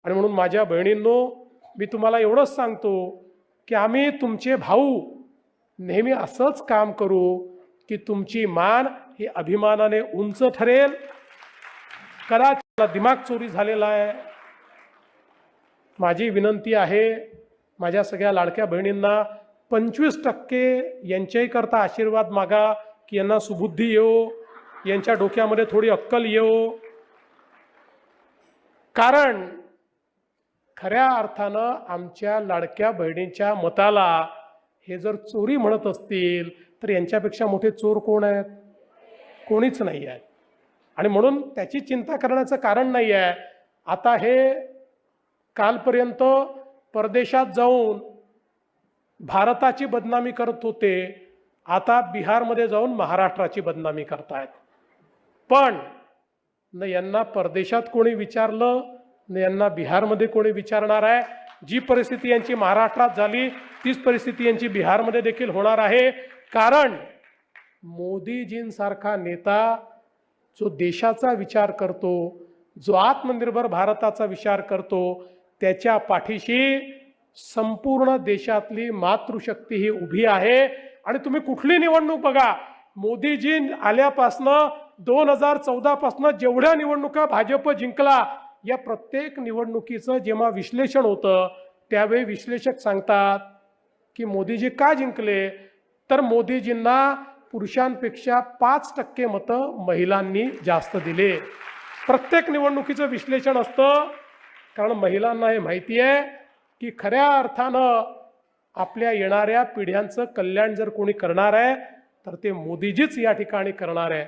आणि म्हणून माझ्या बहिणींनो, मी तुम्हाला एवढंच सांगतो की आम्ही तुमचे भाऊ नेहमी असंच काम करू की तुमची मान ही अभिमानाने उंच ठरेल. कदाचित दिमाग चोरी झालेला आहे. माझी विनंती आहे माझ्या सगळ्या लाडक्या बहिणींना, 25% यांच्याही करता आशीर्वाद मागा की यांना सुबुद्धी येवो, यांच्या डोक्यामध्ये थोडी अक्कल येवो. कारण खऱ्या अर्थानं आमच्या लाडक्या बहिणींच्या मताला हे जर चोरी म्हणत असतील तर यांच्यापेक्षा मोठे चोर कोण आहेत? कोणीच नाही आहेत. आणि म्हणून त्याची चिंता करण्याचं कारण नाही आहे. आता हे कालपर्यंत परदेशात जाऊन भारताची बदनामी करत होते, आता बिहारमध्ये जाऊन महाराष्ट्राची बदनामी करतायत. पण न यांना परदेशात कोणी विचारलं, न यांना बिहारमध्ये कोणी विचारणार आहे. जी परिस्थिती यांची महाराष्ट्रात झाली तीच परिस्थिती यांची बिहारमध्ये देखील होणार आहे. कारण मोदीजींसारखा नेता जो देशाचा विचार करतो, जो आत्मनिर्भर भारताचा विचार करतो, त्याच्या पाठीशी संपूर्ण देशातली मातृशक्ती ही उभी आहे. आणि तुम्ही कुठली निवडणूक बघा, मोदीजी आल्यापासनं 2014 पासनं जेवढ्या निवडणुका भाजप जिंकला, या प्रत्येक निवडणुकीचं जेव्हा विश्लेषण होतं त्यावेळी विश्लेषक सांगतात की मोदीजी का जिंकले, तर मोदीजींना पुरुषांपेक्षा 5% मतं महिलांनी जास्त दिले. प्रत्येक निवडणुकीचं विश्लेषण असतं. कारण महिलांना हे माहिती आहे की खऱ्या अर्थानं आपल्या येणाऱ्या पिढ्यांचं कल्याण जर कोणी करणार आहे तर ते मोदीजीच या ठिकाणी करणार आहे.